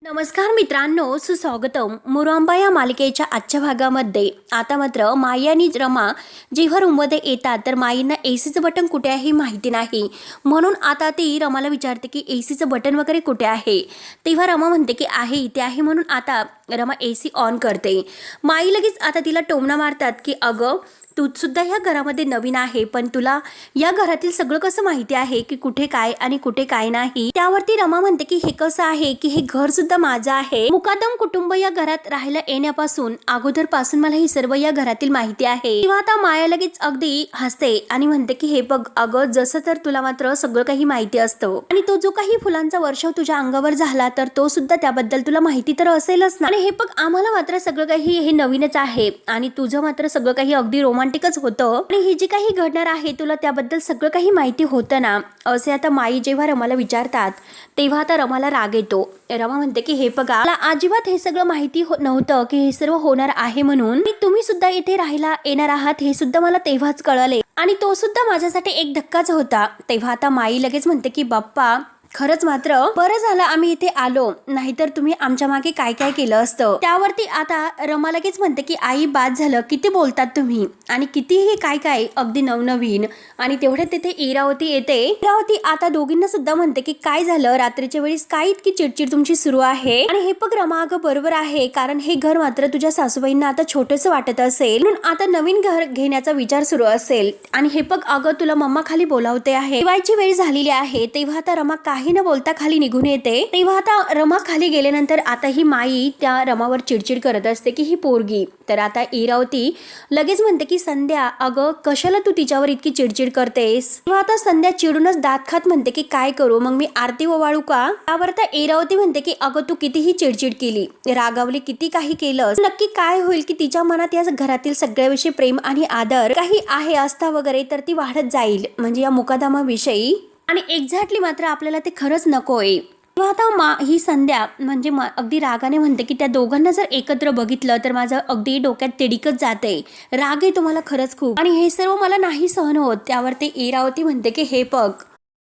नमस्कार मित्रांनो, सुस्वागतम. मुरुंबा या मालिकेच्या आजच्या भागामध्ये आता मात्र माई आणि रमा जेव्हा रूममध्ये येतात तर माईंना एसीचं बटन कुठे आहे माहिती नाही. म्हणून आता ती रमाला विचारते की एसीचं बटन वगैरे कुठे आहे. तेव्हा रमा म्हणते की आहे इथे आहे. म्हणून आता रमा एसी ऑन करते. माई लगेच आता तिला टोमणा मारतात की अगं तू सुद्धा ह्या घरामध्ये नवीन आहे, पण तुला या घरातील सगळं कसं माहिती आहे की कुठे काय आणि कुठे काय नाही. त्यावरती रमा म्हणते की हे कसं आहे की हे घर सुद्धा माझं आहे. मुकादम कुटुंब या घरात राहायला येण्यापासून अगोदर पासून मला ही सर्व या घरातील माहिती आहे. तेव्हा आता माया लगेच अगदी हसते आणि म्हणते की हे बघ अगं, जसं तर तुला मात्र सगळं काही माहिती असतं आणि तो जो काही फुलांचा वर्षाव तुझ्या अंगावर झाला तर तो सुद्धा त्याबद्दल तुला माहिती तर असेलच ना. आणि हे बघ आम्हाला मात्र सगळं काही हे नवीनच आहे आणि तुझं मात्र सगळं काही अगदी रोमांटिकच होतं आणि हे जे काही घडणार आहे तुला त्याबद्दल सगळं काही माहिती होतं ना, असे आता माई जेव्हा रमाला विचारतात तेव्हा आता रमाला राग येतो. रमा म्हणते की हे बघा, मला अजिबात हे सगळं माहिती नव्हतं की हे सर्व होणार आहे म्हणून. तुम्ही सुद्धा इथे राहायला येणार आहात हे सुद्धा मला तेव्हाच कळले आणि तो सुद्धा माझ्यासाठी एक धक्काच होता. तेव्हा आता माई लगेच म्हणते की बाप्पा, खरंच मात्र बरं झालं आम्ही इथे आलो, नाहीतर तुम्ही आमच्या मागे काय काय केलं असतं. त्यावरती आता रमा लगेच म्हणते की आई बाद झालं, किती बोलतात तुम्ही आणि कितीही काय काय अगदी नवनवीन. आणि तेवढे तिथे इरावती येते. इरावती आता दोघींना सुद्धा म्हणते की काय झालं, रात्रीच्या वेळेस काय इतकी चिडचिड तुमची सुरू आहे. आणि हे बघ रमा, अगं बरोबर आहे, कारण हे घर मात्र तुझ्या सासूबाईंना आता छोटस वाटत असेल म्हणून आता नवीन घर घेण्याचा विचार सुरू असेल. आणि हे बघ अगं, तुला मम्मा खाली बोलावते आहे, जेवायची वेळ झालेली आहे. तेव्हा आता रमा काही न बोलता खाली निघून येते. तेव्हा आता रमा खाली गेल्यानंतर आता ही माई त्या रमावर चिडचिड करत असते की ही पोरगी. तर आता इरावती लगेच म्हणते की संध्या, अगं कशाला तू तिच्यावर इतकी चिडचिड करतेस. तेव्हा आता संध्या चिडूनच दात खात म्हणते की काय करू, मग मी आरती ओवाळू का. त्यावर आता इरावती म्हणते की अगं तू कितीही चिडचिड केली, रागावली, किती काही केलं, नक्की काय होईल की तिच्या मनात या घरातील सगळ्याविषयी प्रेम आणि आदर काही आहे आस्था वगैरे तर ती वाढत जाईल, म्हणजे या मुकादमाविषयी. आणि एक्झॅक्टली मात्र आपल्याला ते खरंच नकोय. तेव्हा आता ही संध्या म्हणजे अगदी रागाने म्हणते की त्या दोघांना जर एकत्र बघितलं तर माझं अगदी डोक्यात तिडीकच जाते, राग आहे तुम्हाला खरंच खूप आणि हे सर्व मला नाही सहन होत. त्यावर ते इरावती म्हणते की हे बघ,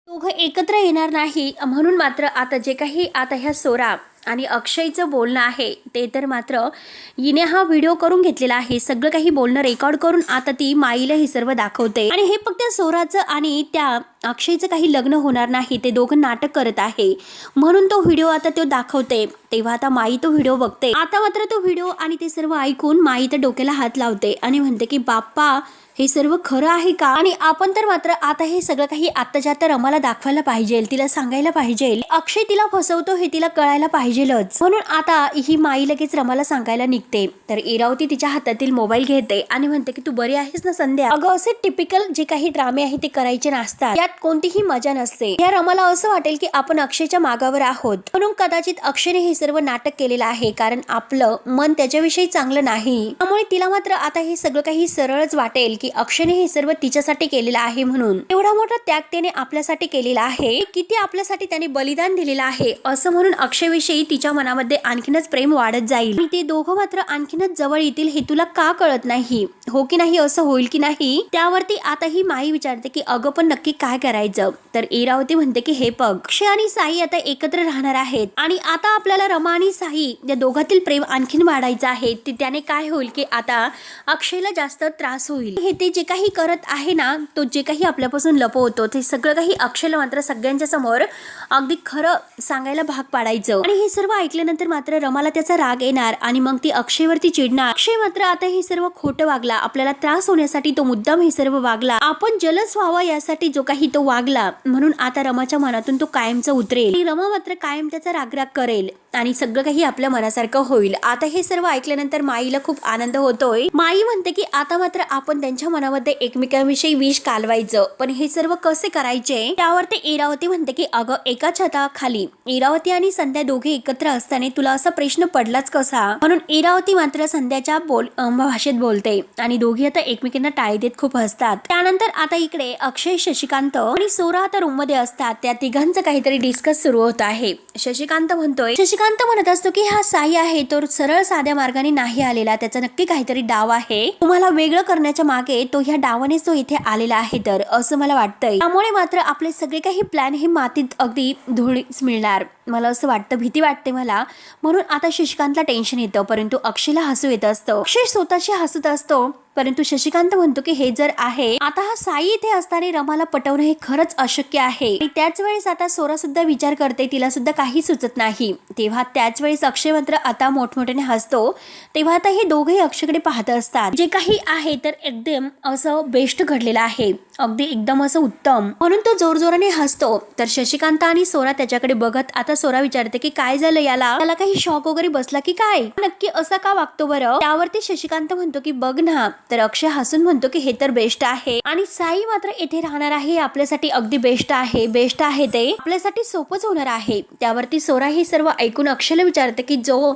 दोघं एकत्र येणार नाही म्हणून मात्र आता जे काही आता ह्या सोरा आणि अक्षयचं बोलणं आहे ते तर मात्र हिने हा व्हिडिओ करून घेतलेला आहे. सगळं काही बोलणं रेकॉर्ड करून आता ती माईला हे सर्व दाखवते. आणि हे फक्त सोराचं आणि त्या अक्षयचं काही लग्न होणार नाही, ते दोघं नाटक करत आहे म्हणून तो व्हिडिओ आता तो दाखवते. तेव्हा आता माई तो व्हिडिओ बघते. आता मात्र तो व्हिडिओ आणि ते सर्व ऐकून माई तर डोक्याला हात लावते आणि म्हणते की बाप्पा, हे सर्व खरं आहे का. आणि आपण तर मात्र आता हे सगळं काही आत्ताच्या आता रमाला दाखवायला पाहिजे, तिला सांगायला पाहिजे, अक्षय तिला फसवतो हे तिला कळायला पाहिजेलच. म्हणून आता ही माई लगेच रमाला सांगायला निघते. तर इरावती तिच्या हातातील मोबाईल घेते आणि म्हणते की तू बरी आहेस ना संध्या. अगं असे टिपिकल जे काही ड्रामे आहे ते करायचे नसतात, यात कोणतीही मजा नसते. या रमाला असं वाटेल की आपण अक्षयच्या मागावर आहोत म्हणून कदाचित अक्षयने हे सर्व नाटक केलेलं आहे, कारण आपलं मन त्याच्याविषयी चांगलं नाही. त्यामुळे तिला मात्र आता हे सगळं काही सरळच वाटेल की अक्षयने हे सर्व तिच्यासाठी केलेलं आहे म्हणून. एवढा मोठा त्याग त्याने आपल्यासाठी केलेला आहे, किती आपल्यासाठी त्याने बलिदान दिलेलं आहे असं म्हणून अक्षयविषयी तिच्या मनामध्ये आणखीनच प्रेम वाढत जाईल. आणि ते दोघं मात्र आणखीनच जवळ येतील हे तुला का कळत नाही, हो की नाही, असं होईल की नाही. त्यावरती आता ही माई विचारते की अगं पण नक्की काय करायचं. तर इरावती म्हणते की हे बघ, अक्षय आणि साई आता एकत्र राहणार आहेत आणि आता आपल्याला रमा आणि साई या दोघातील प्रेम आणखीन वाढायचं आहे. त्याने काय होईल की आता अक्षयला जास्त त्रास होईल. हे ते जे काही करत आहे ना, तो जे काही आपल्यापासून लपवतो ते सगळं काही अक्षयला मात्र सगळ्यांच्या समोर अगदी खरं सांगायला भाग पाडायचं. आणि हे सर्व ऐकल्यानंतर मात्र रमाला त्याचा राग येणार आणि मग ती अक्षयवरती चिडणार. अक्षय मात्र आता हे सर्व खोटं वागला, आपल्याला त्रास होण्यासाठी तो मुद्दाम हे सर्व वागला, आपण जलस व्हावा यासाठी जो काही तो वागला, म्हणून आता रमाच्या मनातून तो कायमचा उतरेल आणि रमा मात्र कायम त्याचा रागराग करेल आणि सगळं काही आपल्या मनासारखं होईल. आता हे सर्व ऐकल्यानंतर माईला खूप आनंद होतोय. माई म्हणते की आता मात्र आपण त्यांच्या मनामध्ये एकमेकांविषयी विष कालवायचं, पण हे सर्व कसे करायचे. त्यावर ते इरावती म्हणते की अगं एका छताखाली इरावती आणि संध्या दोघे एकत्र असताना तुला असा प्रश्न पडलाच कसा. म्हणून इरावती मात्र संध्याच्या भाषेत बोलते आणि दोघी आता एकमेकांना टाळी देत खूप हसतात. त्यानंतर आता इकडे अक्षय, शशिकांत आणि सोरा आता रूम मध्ये असतात. त्या तिघांचं काहीतरी डिस्कस सुरू होत आहे. शशिकांत म्हणत असतो की हा साई आहे तो सरळ साध्या मार्गाने नाही आलेला, त्याचा नक्की काहीतरी डाव आहे, तुम्हाला वेगळं करण्याच्या मागे तो ह्या डावानेच तो इथे आलेला आहे तर असं मला वाटतंय. त्यामुळे मात्र आपले सगळे काही प्लॅन हे मातीत अगदी धुळीस मिळणार. मला असं वाटतं, भीती वाटते मला. म्हणून आता शशिकांतला टेन्शन येतं, परंतु अक्षयला हसू येत असतं. अक्षय स्वतःशी हसत असतो, परंतु शशिकांत म्हणतो की हे जर आहे, आता हा साई इथे असताना रमाला पटवणं हे खरंच अशक्य आहे. आणि त्याच वेळेस आता सोरा सुद्धा विचार करते, तिला सुद्धा काही सुचत नाही. तेव्हा त्याच वेळेस अक्षय मात्र आता मोठमोठ्याने हसतो. तेव्हा आता हे दोघेही अक्षयकडे पाहत असतात. जे काही आहे तर एकदम असं बेस्ट घडलेलं आहे, अगदी एकदम असं उत्तम, म्हणून तो जोरजोराने हसतो. तर शशिकांत आणि सोरा त्याच्याकडे बघत आता सोरा विचारते की काय झालं, याला काही शॉक वगैरे बसला की काय, नक्की असा का वागतो बरं. त्यावरती शशिकांत म्हणतो की बघ ना. तर अक्षय हसून म्हणतो की हे तर बेस्ट आहे, आणि साई मात्र येथे राहणार आहे, आपल्यासाठी अगदी बेस्ट आहे. बेस्ट आहे ते आपल्यासाठी सोपंच होणार आहे. त्यावरती सोरा हे सर्व ऐकून अक्षयला विचारते की जो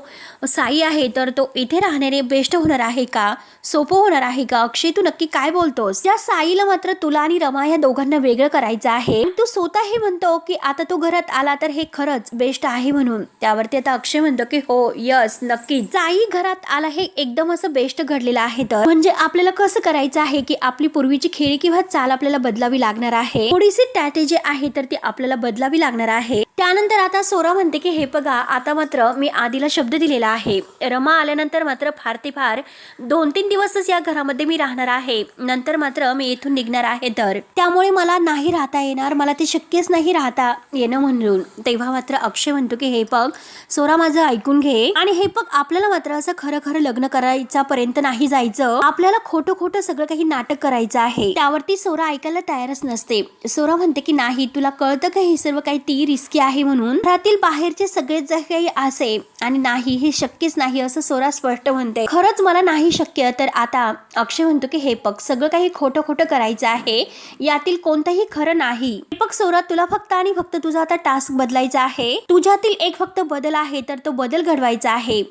साई आहे तर तो इथे राहणारे बेस्ट होणार आहे का, सोपं होणार आहे का. अक्षय तू नक्की काय बोलतोस. या साईला मात्र तुला आणि रमा या दोघांना वेगळं करायचं आहे. तू स्वतः हे म्हणतो की आता तू घरात आला तर हे खरंच बेस्ट आहे म्हणून. त्यावरती आता अक्षय म्हणतो की हो यस नक्की, साई घरात आला हे एकदम असं बेस्ट घडलेलं आहे. तर म्हणजे आपल्याला कसं करायचं आहे की आपली पूर्वीची खेळी किंवा चाल आपल्याला बदलावी लागणार आहे, थोडीशी स्ट्रॅटेजी आहे तर ती आपल्याला बदलावी लागणार आहे. त्यानंतर आता सोरा म्हणते की हे बघा, आता मात्र मी आधीला शब्द दिलेला आहे, रमा आल्यानंतर मात्र फार ते फार 2-3 दिवसच या घरामध्ये मी राहणार आहे, नंतर मात्र मी इथून निघणार आहे. तर त्यामुळे मला नाही राहता येणार, मला ते शक्यच नाही राहता येणं म्हणून. तेव्हा मात्र अक्षय म्हणतो की हे बघ सोरा, माझं ऐकून घे, आणि हे बघ आपल्याला मात्र असं खरं खरं लग्न करायचा पर्यंत नाही जायचं, आपल्याला खोटं खोटं सगळं काही नाटक करायचं आहे. त्यावरती सोरा ऐकायला तयारच नसते. सोरा म्हणते की नाही, तुला कळतं का हे सर्व काही ती रिस्की आहे म्हणून, घरातील बाहेरचे सगळेच जे काही असे, आणि नाही हे शक्यच नाही असं सोरा स्पष्ट म्हणते. खरंच मला नाही शक्य. तर आता अक्षय म्हणतो की हे बघ सगळं काही खोटं खोटं करायचं आहे, यातील कोणतंही खरं नाही. बघ सोरा, तुला फक्त आणि फक्त तुझा आता टास्क बदलायचा आहे, तुझ्यातील एक फक्त बदल आहे तर तो बदल घडवायचा आहे.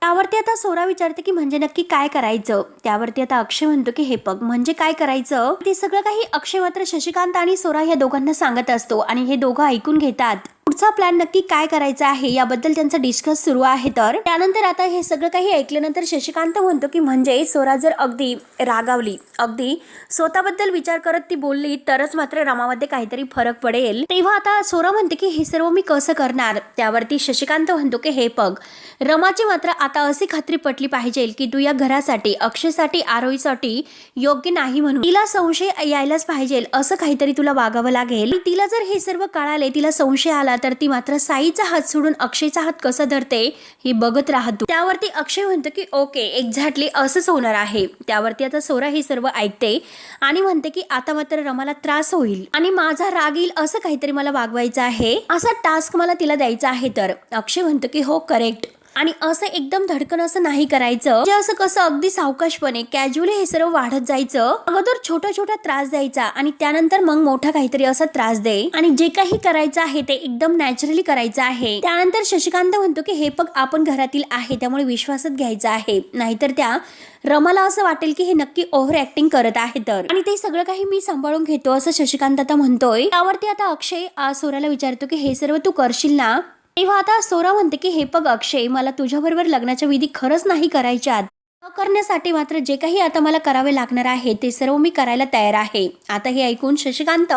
त्यावरती आता सोरा विचारते की म्हणजे नक्की काय करायचं. त्यावरती आता अक्षय म्हणतो की हे बघ म्हणजे काय करायचं ते सगळं काही अक्षय मात्र शशिकांत आणि सोरा या दोघांना सांगत असतो, आणि हे दोघं ऐकून घेतात. पुढचा प्लॅन नक्की काय करायचा आहे याबद्दल त्यांचा डिस्कस सुरू आहे. तर त्यानंतर आता हे सगळं काही ऐकल्यानंतर शशिकांत म्हणतो की म्हणजे सोरा जर अगदी रागावली, अगदी स्वतःबद्दल विचार करत ती बोलली तरच मात्र रमामध्ये काहीतरी फरक पडेल. तेव्हा आता सोरा म्हणते की हे सर्व मी कसं करणार. त्यावरती शशिकांत म्हणतो की हे बघ, रमाची मात्र आता अशी खात्री पटली पाहिजे की तू या घरासाठी, अक्षयसाठी, आरोहीसाठी योग्य नाही म्हणून. तिला संशय यायलाच पाहिजे असं काहीतरी तुला वागावं लागेल. तिला जर हे सर्व कळाले, तिला संशय आला तर ती मात्र साईचा हात सोडून अक्षयचा हात कसा धरते हे बघत राहतो. त्यावरती अक्षय म्हणतो की ओके एक्झॅक्टली असंच होणार आहे. त्यावरती आता सोरा हे सर्व ऐकते आणि म्हणते की आता मात्र रमाला त्रास होईल आणि माझा राग येईल असं काहीतरी मला वागवायचं आहे, असा टास्क मला तिला द्यायचा आहे. तर अक्षय म्हणतो की हो करेक्ट, आणि असं एकदम धडकन असं नाही करायचं, जे असं कसं अगदी सावकाशपणे कॅज्युअली हे सर्व वाढत जायचं. अगोदर छोटा छोटा त्रास द्यायचा आणि त्यानंतर मग मोठा काहीतरी असा त्रास दे, आणि जे काही करायचं आहे ते एकदम नॅचरली करायचं आहे. त्यानंतर शशिकांत म्हणतो की हे बघ आपण घरातील आहे त्यामुळे विश्वासात घ्यायचा आहे, नाहीतर त्या रमाला असं वाटेल की हे नक्की ओव्हर ऍक्टिंग करत आहे. तर आणि ते सगळं काही मी सांभाळून घेतो असं शशिकांत आता म्हणतोय. त्यावरती आता अक्षय सोराला विचारतो की हे सर्व तू करशील ना. तेव्हा आता सोरा म्हणते की हे बघ अक्षय, मला तुझ्याबरोबर लग्नाच्या विधी खरंच नाही करायच्यात, करण्यासाठी मात्र जे काही आता मला करावे लागणार आहे ते सर्व मी करायला तयार आहे. आता हे ऐकून शशिकांत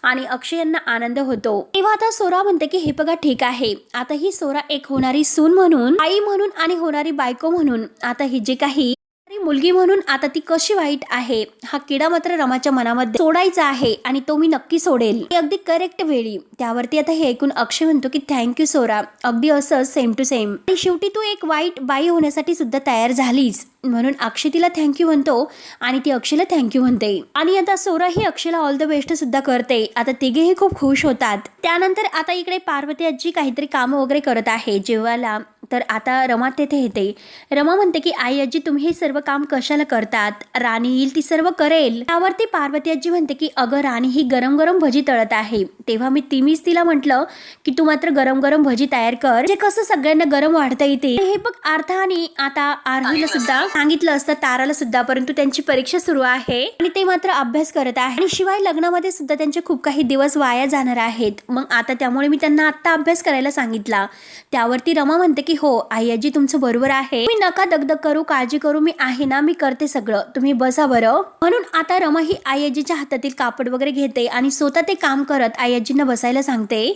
आणि अक्षय यांना आनंद होतो. तेव्हा आता सोरा म्हणते की हे बघा ठीक आहे, आता ही सोरा एक होणारी सून म्हणून, आई म्हणून आणि होणारी बायको म्हणून, आता ही जे काही मुलगी म्हणून आता ती कशी वाईट आहे हा किडा मात्र रमाच्या मनामध्ये सोडायचा आहे, आणि तो मी नक्की सोडेल अगदी करेक्ट वेळी. त्यावरती आता हे ऐकून अक्षय म्हणतो की थँक्यू सोरा, अगदी असं सेम टू सेम, आणि शेवटी तू एक वाईट बाई होण्यासाठी सुद्धा तयार झालीस म्हणून अक्षय तिला थँक्यू म्हणतो आणि ती अक्षयला थँक्यू म्हणते. आणि आता सोरा ही अक्षयला ऑल द बेस्ट सुद्धा करते. आता तिघेही खूप खुश होतात. त्यानंतर आता इकडे पार्वती आजी काहीतरी काम वगैरे करत आहे जेवायला. तर आता रमा तेथे येते. रमा म्हणते की आई आजी तुम्ही हे सर्व काम कशाला करतात, राणी येईल ती सर्व करेल. त्यावरती पार्वती आजी म्हणते की अगं राणी ही गरम गरम भजी तळत आहे, तेव्हा मीच तिला म्हटलं की तू मात्र गरम गरम भजी तयार कर, जे कसं सगळ्यांना गरम वाढता येते. हे बघ अर्थाने आता आरोहीला सुद्धा सांगितलं असतं, ताराला सुद्धा, परंतु त्यांची परीक्षा सुरू आहे आणि ते मात्र अभ्यास करत आहे, आणि शिवाय लग्नामध्ये सुद्धा त्यांचे खूप काही दिवस वाया जाणार आहेत. मग आता त्यामुळे मी त्यांना आता अभ्यास करायला सांगितला. त्यावरती रमा म्हणते की हो आई आजी तुमचं बरोबर आहे, मी नका दगदग करू, काळजी करू, मी आहे ना, मी करते सगळं, तुम्ही बसा बरं. म्हणून आता रमा ही आई आजीच्या हातातील कापड वगैरे घेते आणि स्वतः ते काम करत आई आजींना बसायला सांगते.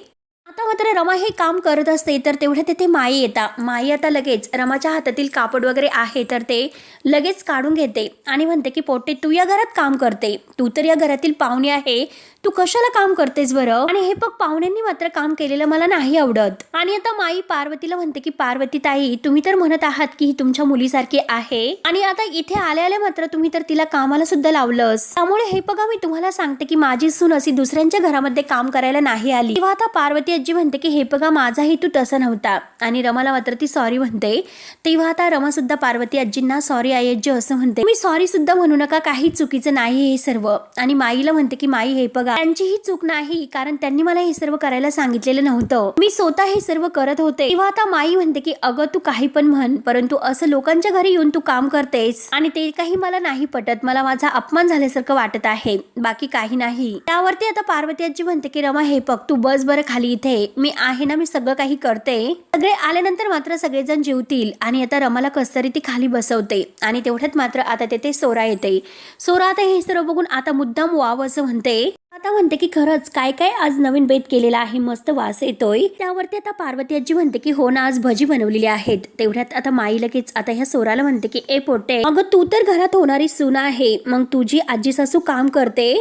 आता मात्र रमा हे काम करत असते तर तेवढ्या तिथे माई येतात. माई आता लगेच रमाच्या हातातील कापड वगैरे आहे तर ते लगेच काढून घेते आणि म्हणते की पोटे तू या घरात काम करते, तू तर या घरातील पाहुणे आहे, तू कशाला काम करतेस बरं. आणि हे बघ पाहुण्यांनी मात्र काम केलेलं मला नाही आवडत. आणि आता माई पार्वतीला म्हणते की पार्वती ताई तुम्ही तर म्हणत आहात की ही तुमच्या मुलीसारखी आहे आणि आता इथे आल्या आल्या मात्र तुम्ही तर तिला कामाला सुद्धा लावलंस. त्यामुळे हे बघा मी तुम्हाला सांगते की माझी सून अशी दुसऱ्यांच्या घरामध्ये काम करायला नाही आली. तेव्हा आता पार्वती आजी म्हणते की हे बघा माझा हेतू तसा नव्हता आणि रमाला मात्र ती सॉरी म्हणते. तेव्हा आता रमा सुद्धा पार्वती आजींना सॉरी आई आजी असं म्हणते. मी सॉरी सुद्धा म्हणू नका, काही चुकीचं नाही हे सर्व. आणि माईला म्हणते की माई हे बघा त्यांचीही चूक नाही, कारण त्यांनी मला हे सर्व करायला सांगितलेलं नव्हतं, मी स्वतः हे सर्व करत होते. तेव्हा आता माई म्हणते की अगं तू काही पण म्हण, परंतु असं लोकांच्या घरी येऊन तू काम करतेस आणि ते काही मला नाही पटत, मला माझा अपमान झाल्यासारखं वाटत आहे, बाकी काही नाही. त्यावरती आता पार्वती आजी म्हणते की रमा हे बघ तू बस बरं खाली, इथे मी आहे ना, मी सगळं काही करते. सगळे आल्यानंतर मात्र सगळेजण जेवतील आणि आता रमाला कसतरी ती खाली बसवते आणि तेवढ्यात मात्र आता तेथे सोरा येते. सोरा आता हे सर्व बघून आता मुद्दाम वाव असं म्हणते. आता म्हणते की खरंच काय काय आज नवीन बेत केलेला आहे, मस्त वास येतोय. त्यावरती आता पार्वती आजी म्हणते की हो ना आज भजी बनवलेली आहेत. तेवढ्यात आता माई लगेच आता ह्या सोराला म्हणते की ए पोटे अगं तू तर घरात होणारी सून आहे, मग तुझी आजी सासू काम करते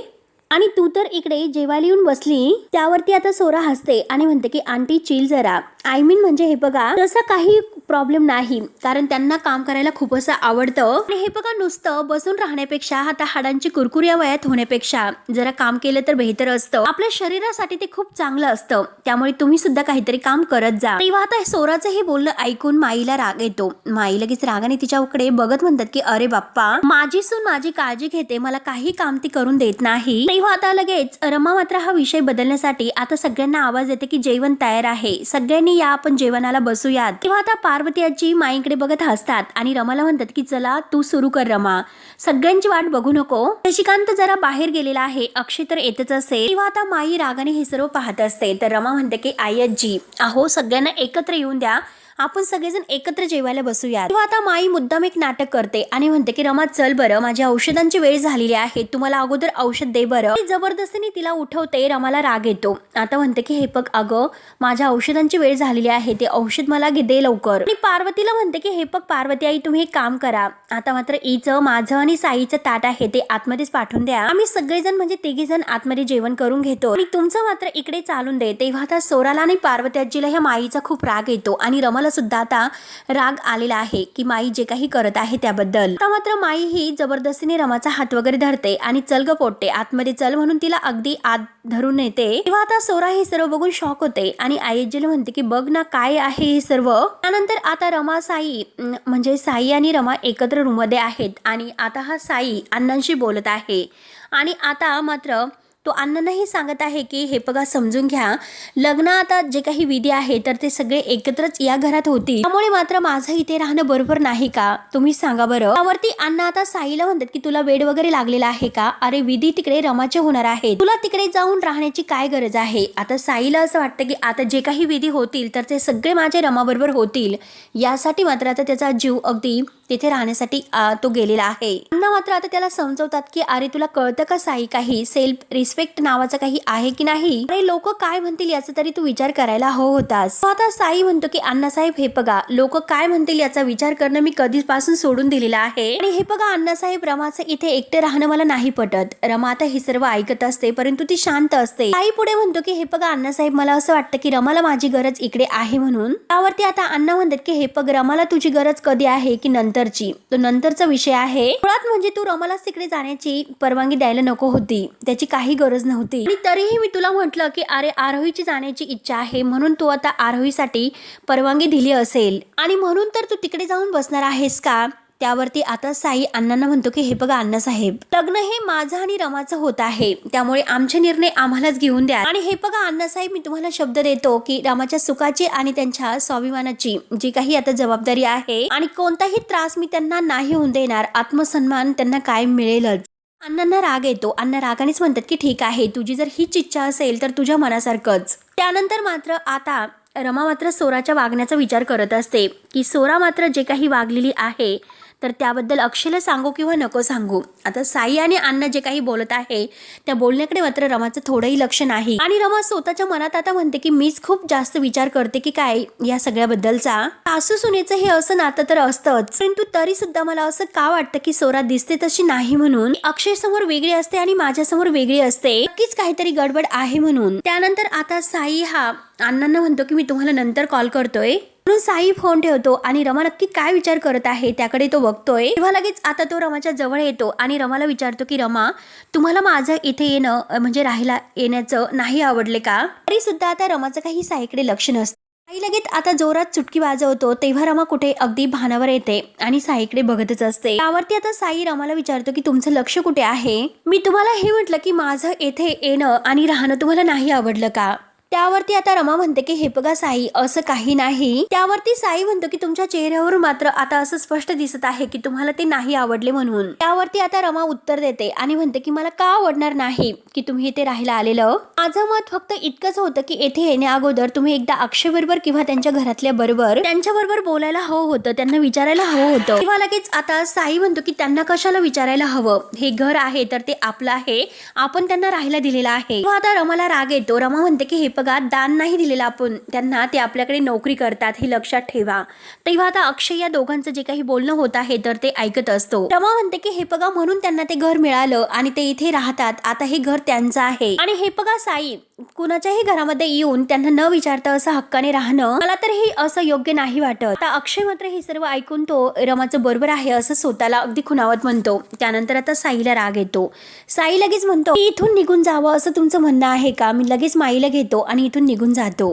आणि तू तर इकडे जेवायला येऊन बसली. त्यावरती आता सोरा हसते आणि म्हणते की आंटी चिल जरा, आय मीन म्हणजे हे बघा तसं काही प्रॉब्लेम नाही, कारण त्यांना काम करायला खूप असं आवडतं आणि हे बघा नुसतं बसून राहण्यापेक्षा आता हाडांची कुरकुर या वयात होण्यापेक्षा जरा काम केलं तर बेहतर असतं, आपल्या शरीरासाठी ते खूप चांगलं असतं, त्यामुळे तुम्ही सुद्धा काहीतरी काम करत जा. तेव्हा आता सोराचं हे बोलणं ऐकून माईला राग येतो. माई लगेच रागाने तिच्याकडे बघत म्हणतात की अरे बाप्पा माझी सून माझी काळजी घेते, मला काही काम ती करून देत नाही. तेव्हा आता लगेच रमा मात्र हा विषय बदलण्यासाठी आता सगळ्यांना आवाज येते की जेवण तयार आहे, सगळ्यांनी या आपण जेवणाला बसूयात. तेव्हा आता पार्वती आजी माईकडे बघत हसतात आणि रमाला म्हणतात की चला तू सुरू कर रमा, सगळ्यांची वाट बघू नको. शशिकांत जरा बाहेर गेलेला आहे, अक्षय तर येतच असेल. तेव्हा आता माई रागाने हे सर्व पाहत असते तर रमा म्हणते की आई आजी अहो सगळ्यांना एकत्र येऊन द्या, आपण सगळेजण एकत्र जेवायला बसूया. तेव्हा आता माई मुद्दाम एक नाटक करते आणि म्हणते की रमा चल बरं, माझ्या औषधांची वेळ झालेली आहे, तुम्हाला अगोदर औषध दे बरं. जबरदस्तीने तिला उठवते. रमाला राग येतो. आता म्हणते की हे बघ अगं माझ्या औषधांची वेळ झालेली आहे, ते औषध मला दे लवकर. आणि पार्वतीला म्हणते की हे बघ पार्वती आई तुम्ही एक काम करा, आता मात्र ईचं माझं आणि साईचं ताट आहे ते आतमध्येच पाठवून द्या, आम्ही सगळेजण म्हणजे तिघे जण आतमध्ये जेवण करून घेतो आणि तुमचं मात्र इकडे चालून दे. तेव्हा आता सोराला आणि पार्वती आजीला ह्या माईचा खूप राग येतो आणि रमाला सुद्धा आता राग आलेला आहे की माई जे काही करत आहे त्याबद्दल. आता मात्र माई ही जबरदस्तीने रमाचा हात वगैरे धरते आणि चल ग पोट्टे आतमध्ये चल म्हणून तिला अगदी आत धरून नेते. तेव्हा आता सोरा हे सर्व बघून शॉक होते आणि आईजीला म्हणते की बघ ना काय आहे हे सर्व. त्यानंतर आता रमा साई म्हणजे साई आणि रमा एकत्र रूम मध्ये आहेत आणि आता हा साई अण्णांशी बोलत आहे आणि आता मात्र तो अण्णांनाही सांगत आहे की हे बघा समजून घ्या, लग्न आता जे काही विधी आहे तर ते सगळे एकत्रच या घरात होती, त्यामुळे मात्र माझं इथे राहणं बरोबर नाही का, तुम्ही सांगा बरं. त्यावरती अण्णा आता साईला म्हणतात की तुला वेड वगैरे लागलेला आहे का, अरे विधी तिकडे रमाचे होणार आहे, तुला तिकडे जाऊन राहण्याची काय गरज आहे. आता साईला असं वाटतं की आता जे काही विधी होतील तर ते सगळे माझ्या रमाबरोबर होतील, यासाठी मात्र आता त्याचा जीव अगदी तिथे राहण्यासाठी तो गेलेला आहे. अण्णा मात्र आता त्याला समजवतात की अरे तुला कळतं का साई, काही सेल्फ रिस्पेक्ट नावाचं काही आहे की नाही, अरे लोक काय म्हणतील याचा तरी तू विचार करायला होतास. आता साई म्हणतो की अण्णासाहेब हे बघा लोक काय म्हणतील याचा विचार करणं मी कधीपासून सोडून दिलेला आहे आणि हे बघा अण्णासाहेब रमाचं इथे एकटे राहणं मला नाही पटत. रमा आता हे सर्व ऐकत असते परंतु ती शांत असते. साई पुढे म्हणतो की हे बघा अण्णासाहेब मला असं वाटतं की रमाला माझी गरज इकडे आहे म्हणून. त्यावरती आता अण्णा म्हणतात की हे बघ रमाला तुझी गरज कधी आहे की नंतरची, तो नंतरचा विषय आहे. मुळात म्हणजे तू रमालाच तिकडे जाण्याची परवानगी द्यायला नको होती, त्याची काही गरज नव्हती आणि तरीही मी तुला म्हटलं की अरे आरोहीची जाण्याची इच्छा आहे म्हणून तू आता आरोहीसाठी परवानगी दिली असेल आणि म्हणून तर तू तिकडे जाऊन बसणार आहेस का. त्यावरती आता साई अण्णांना म्हणतो की हे बघा अण्णासाहेब लग्न हे माझं आणि रमाचं होत आहे, त्यामुळे आमचे निर्णय आम्हालाच घेऊन द्या आणि हे बघा अण्णासाहेब मी तुम्हाला शब्द देतो की रमाच्या सुखाची आणि त्यांच्या स्वाभिमानाची जी काही आता जबाबदारी आहे आणि कोणताही त्रास मी त्यांना नाही होऊन देणार, आत्मसन्मान त्यांना कायम मिळेलच. अण्णांना राग येतो. अण्णा रागानेच म्हणतात की ठीक आहे तुझी जर हीच इच्छा असेल तर तुझ्या मनासारखंच. त्यानंतर मात्र आता रमा मात्र सोराच्या वागण्याचा विचार करत असते की सोरा मात्र जे काही वागलेली आहे तर त्याबद्दल अक्षयला सांगू किंवा नको सांगू. आता साई आणि अण्णा जे काही बोलत आहे त्या बोलण्याकडे मात्र रमाचं थोडंही लक्ष नाही आणि रमा स्वतःच्या मनात आता म्हणते की मीच खूप जास्त विचार करते की काय या सगळ्याबद्दलचा. सासू सुनेचं हे असं नातं तर असतंच, परंतु तरी सुद्धा मला असं का वाटतं की सोरा दिसते तशी नाही म्हणून. अक्षय समोर वेगळी असते आणि माझ्या समोर वेगळी असते, नक्कीच काहीतरी गडबड आहे म्हणून. त्यानंतर आता साई हा अण्णांना म्हणतो की मी तुम्हाला नंतर कॉल करतोय. म्हणून साई फोन ठेवतो आणि रमा नक्की काय विचार करत आहे त्याकडे तो बघतोय. तेव्हा लगेच आता तो रमाच्या जवळ येतो आणि रमाला विचारतो की रमा, तुम्हाला माझं इथे येणं म्हणजे राहायला येण्याचं नाही आवडले का? तरी सुद्धा आता रमाचं काही साईकडे लक्ष नसतं. साई लगेच आता जोरात चुटकी वाजवतो. तेव्हा रमा कुठे अगदी भानावर येते आणि साईकडे बघतच असते. त्यावरती आता साई रमाला विचारतो की तुमचं लक्ष कुठे आहे? मी तुम्हाला हे म्हटलं की माझं येथे येणं आणि राहणं तुम्हाला नाही आवडलं का? त्यावरती आता रमा म्हणते की हे बघा साई, असं काही नाही. त्यावरती साई म्हणतो की तुमच्या चेहऱ्यावर मात्र आता असं स्पष्ट दिसत आहे की तुम्हाला ते नाही आवडले म्हणून. त्यावरती आता रमा उत्तर देते आणि म्हणते की मला का आवडणार नाही की तुम्ही इथे राहायला आलेलं. माझं मत फक्त इतकंच होतं की येथे येण्या अगोदर तुम्ही एकदा अक्षय बरोबर किंवा त्यांच्या घरातल्या बरोबर त्यांच्याबरोबर बोलायला हवं होतं, त्यांना विचारायला हवं होतं. तेव्हा लगेच आता साई म्हणतो की त्यांना कशाला विचारायला हवं, हे घर आहे तर ते आपलं आहे, आपण त्यांना राहायला दिलेलं आहे. तेव्हा आता रमाला राग येतो. रमा म्हणते की हे बघा, दान नाही दिलेलं आपण त्यांना, ते आपल्याकडे नोकरी करतात हे लक्षात ठेवा. तेव्हा आता अक्षय या दोघांचं जे काही बोलणं होत आहे तर ते ऐकत असतो. रमा म्हणते की हे बघा, म्हणून त्यांना ते घर मिळालं आणि ते इथे राहतात, आता हे घर त्यांचं आहे. आणि हे बघा साई, कुणाच्याही घरामध्ये येऊन त्यांना न विचारता असं हक्काने राहणं मला तर हे असं योग्य नाही वाटत. आता अक्षय मात्र हे सर्व ऐकून तो रमाचं बरोबर आहे असं स्वतःला अगदी खुणावत म्हणतो. त्यानंतर आता साईला राग येतो. साई लगेच म्हणतो इथून निघून जावं असं तुमचं म्हणणं आहे का? मी लगेच माईला घेतो आणि इथून निघून जातो.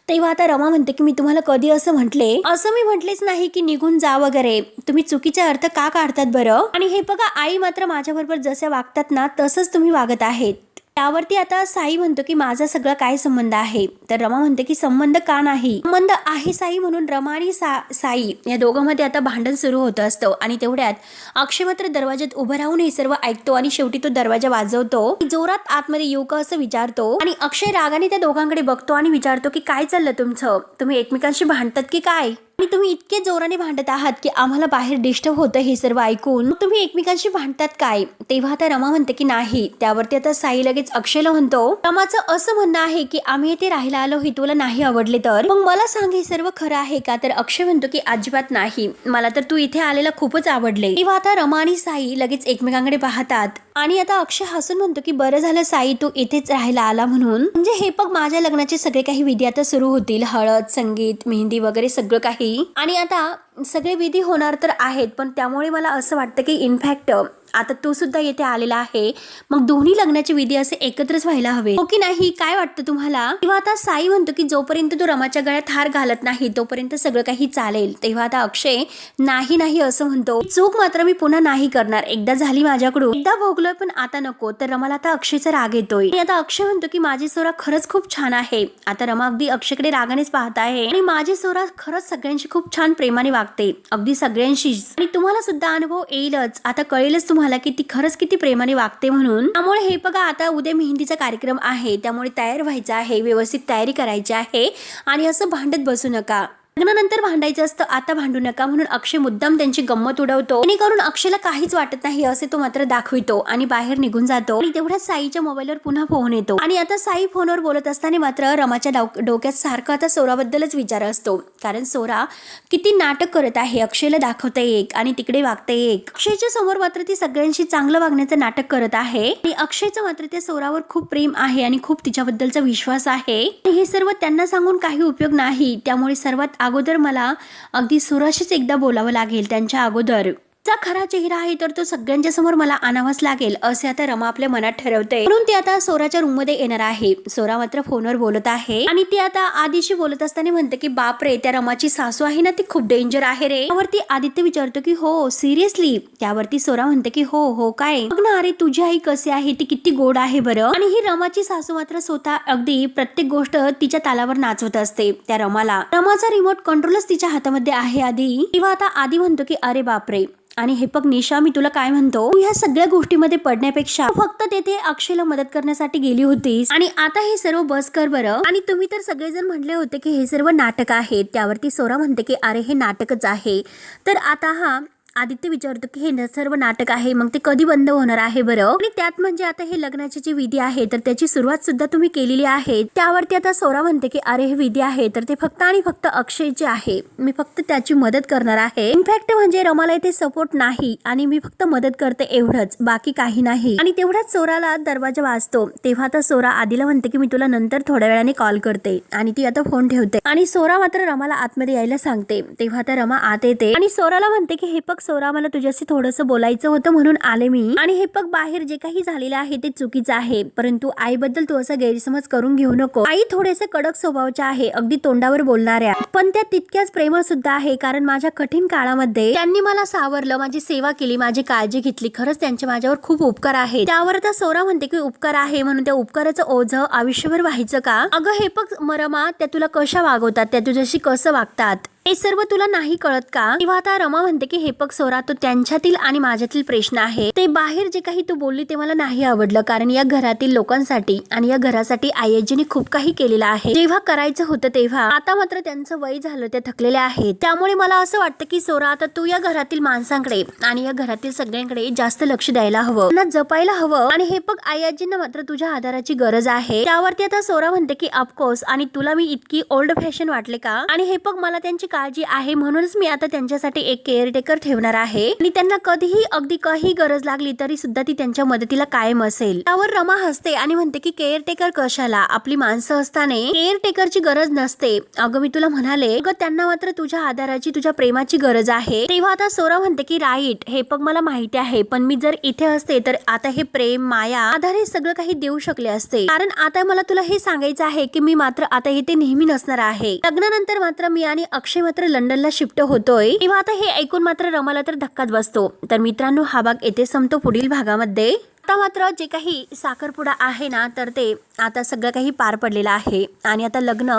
तेव्हा आता रमा म्हणते की मी तुम्हाला कधी असं म्हटले? असं मी म्हटलेच नाही की निघून जा वगैरे. तुम्ही चुकीचा अर्थ का काढतात बरं? आणि हे बघा, आई मात्र माझ्या बरोबर जसे वागतात ना तसंच तुम्ही वागत आहेत. त्यावरती आता साई म्हणतो की माझा सगळा काय संबंध आहे? तर रमा म्हणते की संबंध का नाही, संबंध आहे साई. म्हणून रमा आणि साई या दोघांमध्ये आता भांडण सुरू होत असतं. आणि तेवढ्यात अक्षय मात्र दरवाज्यात उभं राहून हे सर्व ऐकतो आणि शेवटी तो दरवाजा वाजवतो. जोरात आतमध्ये येऊ का असं विचारतो. आणि अक्षय रागाने त्या दोघांकडे बघतो आणि विचारतो की काय चाललं तुमचं? तुम्ही एकमेकांशी भांडतात की काय? आणि तुम्ही इतके जोराने भांडत आहात की आम्हाला बाहेर डिस्टर्ब होतं हे सर्व ऐकून. तुम्ही एकमेकांशी भांडतात काय? तेव्हा आता रमा म्हणते की नाही. त्यावरती आता साई लगेच अक्षयला म्हणतो रमाचं असं म्हणणं आहे की आम्ही इथे राहायला आलो, हे तुला नाही आवडले तर मग मला सांग हे सर्व खरं आहे का? तर अक्षय म्हणतो की अजिबात नाही, मला तर तू इथे आलेला खूपच आवडले. तेव्हा आता रमा आणि साई लगेच एकमेकांकडे पाहतात आणि आता अक्षय हसून म्हणतो की बरं झालं साई तू इथेच राहायला आला म्हणून. म्हणजे हे बघ, माझ्या लग्नाचे सगळे काही विधी आता सुरू होतील, हळद, संगीत, मेहंदी वगैरे सगळं काही. आणि आता सगळे विधी होणार तर आहेत, पण त्यामुळे मला असं वाटतं की इनफॅक्ट आता तू सुद्धा येथे आलेला आहे, मग दोन्ही लग्नाचे विधी असे एकत्रच व्हायला हवे, हो की नाही? काय वाटतं तुम्हाला? तेव्हा आता साई म्हणतो की जोपर्यंत तू रमाच्या गळ्यात हार घालत नाही तोपर्यंत सगळं काही चालेल. तेव्हा आता अक्षय नाही असं म्हणतो. चूक मात्र मी पुन्हा नाही करणार, एकदा झाली माझ्याकडून, एकदा भोगलोय पण आता नको. तर रमाला आता अक्षयचा राग येतोय आणि आता अक्षय म्हणतो की माझी सोरा खरंच खूप छान आहे. आता रमा अगदी अक्षयकडे रागानेच पाहत आहे आणि माझी सोरा खरंच सगळ्यांशी खूप छान प्रेमाने वागते, अगदी सगळ्यांशीच. आणि तुम्हाला सुद्धा अनुभव येईलच, आता कळेलच तुम्हाला की ती खरंच किती प्रेमाने वागते म्हणून. त्यामुळे हे बघा, आता उद्या मेहंदीचा कार्यक्रम आहे, त्यामुळे तयार व्हायचं आहे, व्यवस्थित तयारी करायची आहे आणि असं भांडत बसू नका. लग्नानंतर भांडायचं असतं, आता भांडू नका. म्हणून अक्षय मुद्दाम त्यांची गंमत उडवतो, जेणेकरून अक्षयला काहीच वाटत नाही असे तो मात्र दाखवितो आणि बाहेर निघून जातो. आणि तेवढ्यात साईच्या मोबाईलवर पुन्हा फोन येतो आणि आता साई फोनवर बोलत असताना मात्र रमाच्या डोक्यात सारखं आता सोराबद्दलच विचार असतो. कारण सोरा किती नाटक करत आहे, अक्षयला दाखवते एक आणि तिकडे वागते एक. अक्षयच्या समोर मात्र ती सगळ्यांशी चांगलं वागण्याचं नाटक करत आहे आणि अक्षयचं मात्र त्या सोरावर खूप प्रेम आहे आणि खूप तिच्याबद्दलचा विश्वास आहे. हे सर्व त्यांना सांगून काही उपयोग नाही. त्यामुळे सर्वात अगोदर मला अगदी सोराशीच एकदा बोलावं लागेल. त्यांच्या अगोदर चा खरा चेहरा आहे तर तो सगळ्यांच्या समोर मला आणावाच लागेल असे आता रमा आपल्या मनात ठरवते. म्हणून ती आता सोराच्या रूम मध्ये येणार आहे. सोरा मात्र फोनवर बोलत आहे आणि ती आता आदिशी बोलत असताना म्हणते की बापरे, त्या रमाची सासू आहे ना ती खूप डेंजर आहे रे. त्यावरती आदित्य विचारतो की हो सिरियसली? त्यावरती सोरा म्हणते की हो काय. बघ ना, अरे तुझी आई कशी आहे, ती किती गोड आहे बरं. आणि ही रमाची सासू मात्र स्वतः अगदी प्रत्येक गोष्ट तिच्या तालावर नाचवत असते. त्या रमाचा रिमोट कंट्रोलच तिच्या हातामध्ये आहे आधी. किंवा आता आधी म्हणतो की अरे बापरे. आणि हे बघ निशा, मी तुला काय म्हणतो, तू ह्या सगळ्या गोष्टीमध्ये पडण्यापेक्षा फक्त तेथे अक्षयला मदत करण्यासाठी गेली होतीस आणि आता हे सर्व बस कर बरं. आणि तुम्ही तर सगळेजण म्हटले होते की हे सर्व नाटक आहे. त्यावरती सोरा म्हणते की अरे हे नाटकच आहे. तर आता आदित्य विचारतो की हे सर्व नाटक आहे मग ते कधी बंद होणार आहे बरं. आणि त्यात म्हणजे आता हे लग्नाची जी विधी आहे तर त्याची सुरुवात सुद्धा तुम्ही केलेली आहे. त्यावरती आता सोरा म्हणते की अरे हे विधी आहे तर ते फक्त आणि फक्त अक्षयचे आहे, मी फक्त त्याची मदत करणार आहे. इनफॅक्ट म्हणजे रमाला इथे सपोर्ट नाही आणि मी फक्त मदत करते एवढंच, बाकी काही नाही. आणि तेवढ्याच सोराला दरवाजा वाजतो. तेव्हा आता सोरा आधीला म्हणते की मी तुला नंतर थोड्या वेळाने कॉल करते आणि ती आता फोन ठेवते. आणि सोरा मात्र रमाला आतमध्ये यायला सांगते. तेव्हा आता रमा आत येते आणि सोराला म्हणते की हे बघ सोरा, मला तुझ्याशी थोडंसं बोलायचं होतं म्हणून आले मी. आणि हे बघ बाहेर जे काही झालेलं आहे ते चुकीचं आहे, परंतु आईबद्दल तू असा गैरसमज करून घेऊ नको. आई थोडेसे कडक स्वभावाच्या आहे, अगदी तोंडावर बोलणाऱ्या, पण त्या तितक्याच प्रेमळ सुद्धा आहे. कारण माझ्या कठीण काळामध्ये त्यांनी मला सावरलं, माझी सेवा केली, माझी काळजी घेतली. खरंच त्यांचे माझ्यावर खूप उपकार आहेत. त्यावर आता सोरा म्हणते की उपकार आहे म्हणून त्या उपकाराचं ओझं आयुष्यभर व्हायचं का? अगं हे बघ रमा, त्या तुला कशा वागवतात, त्या तुझ्याशी कसं वागतात हे सर्व तुला नाही कळत का? तेव्हा आता रमा म्हणते की हे बघ सोरा, तो त्यांच्यातील आणि माझ्यातील प्रश्न आहे. ते बाहेर जे काही तू बोलली ते मला नाही आवडलं, कारण या घरातील लोकांसाठी आणि या घरासाठी आईजीने खूप काही केलेलं आहे. जेव्हा करायचं होतं तेव्हा. आता मात्र त्यांचं वय झालं, ते थकलेले आहेत. त्यामुळे मला असं वाटतं की सोरा, आता तू या घरातील माणसांकडे आणि या घरातील सगळ्यांकडे जास्त लक्ष द्यायला हवं, त्यांना जपायला हवं. आणि हे बघ आईजींना मात्र तुझ्या आधाराची गरज आहे. त्यावरती आता सोरा म्हणते की ऑफकोर्स, आणि तुला मी इतकी ओल्ड फॅशन वाटले का? आणि हे बघ मला त्यांची काळजी आहे म्हणूनच मी आता त्यांच्यासाठी एक केअरटेकर ठेवणार आहे आणि त्यांना कधीही अगदी काही गरज लागली तरी सुद्धा ती त्यांच्या मदतीला कायम असेल. त्यावर रमा हसते आणि म्हणते की केअरटेकर कशाला, आपली माणसं असताना केअरटेकरची गरज नसते. अगं मी तुला म्हणाले, अगं त्यांना मात्र तुझ्या आधाराची, तुझ्या प्रेमाची गरज आहे. तेव्हा आता सोरा म्हणते की राईट, हे बघ मला माहिती आहे, पण मी जर इथे असते तर आता हे प्रेम, माया, आधार हे सगळं काही देऊ शकले असते. कारण आता मला तुला हे सांगायचं आहे की मी मात्र आता इथे नेहमी नसणार आहे. लग्नानंतर मात्र मी आणि अक्षय मात्र लंडनला शिफ्ट होतोय. तेव्हा आता हे ऐकून मात्र रमाला तर धक्काच बसतो. तर मित्रांनो, हा भाग येथे संपतो. पुढील भागामध्ये आता मात्र जे काही साखरपुडा आहे ना, तर ते आता सगळं काही पार पडलेलं आहे आणि आता लग्न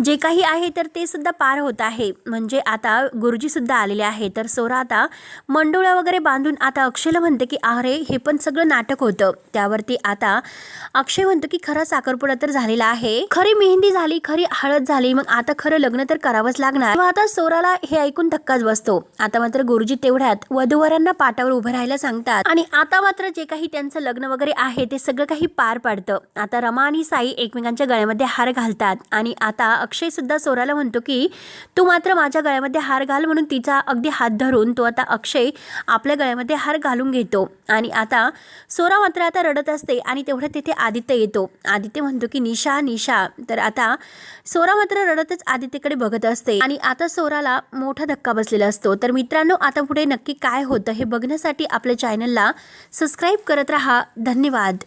जे काही आहे तर ते सुद्धा पार होत आहे. म्हणजे आता गुरुजी सुद्धा आलेले आहे. तर सोरा आता मंडोळ्या वगैरे बांधून आता अक्षयला म्हणते की अरे हे पण सगळं नाटक होतं. त्यावरती आता अक्षय म्हणतो की खरा साखरपुडा तर झालेला आहे, खरी मेहंदी झाली, खरी हळद झाली, मग आता खरं लग्न तर करावंच लागणार. आता सोराला हे ऐकून धक्काच बसतो. आता मात्र गुरुजी तेवढ्यात वधूवरांना पाटावर उभं राहायला सांगतात आणि आता मात्र जे काही त्यांचं लग्न वगैरे आहे ते सगळं काही पार पडतं. आता रमा आणि साई एकमेकांच्या गळ्यामध्ये हार घालतात आणि आता अक्षय सुद्धा सोराला म्हणतो की तू मात्र माझ्या गळ्यामध्ये हार घाल, म्हणून तिचा अगदी हात धरून तो आता अक्षय आपल्या गळ्यामध्ये हार घालून घेतो. आणि आता सोरा मात्र आता रडत असते आणि तेवढ्यात तिथे आदित्य येतो. आदित्य म्हणतो की निशा निशा. तर आता सोरा मात्र रडतच आदित्यकडे बघत असते आणि आता सोराला मोठा धक्का बसलेला असतो. तर मित्रांनो, आता पुढे नक्की काय होतं हे बघण्यासाठी आपल्या चॅनलला सबस्क्राईब करत राहा. धन्यवाद.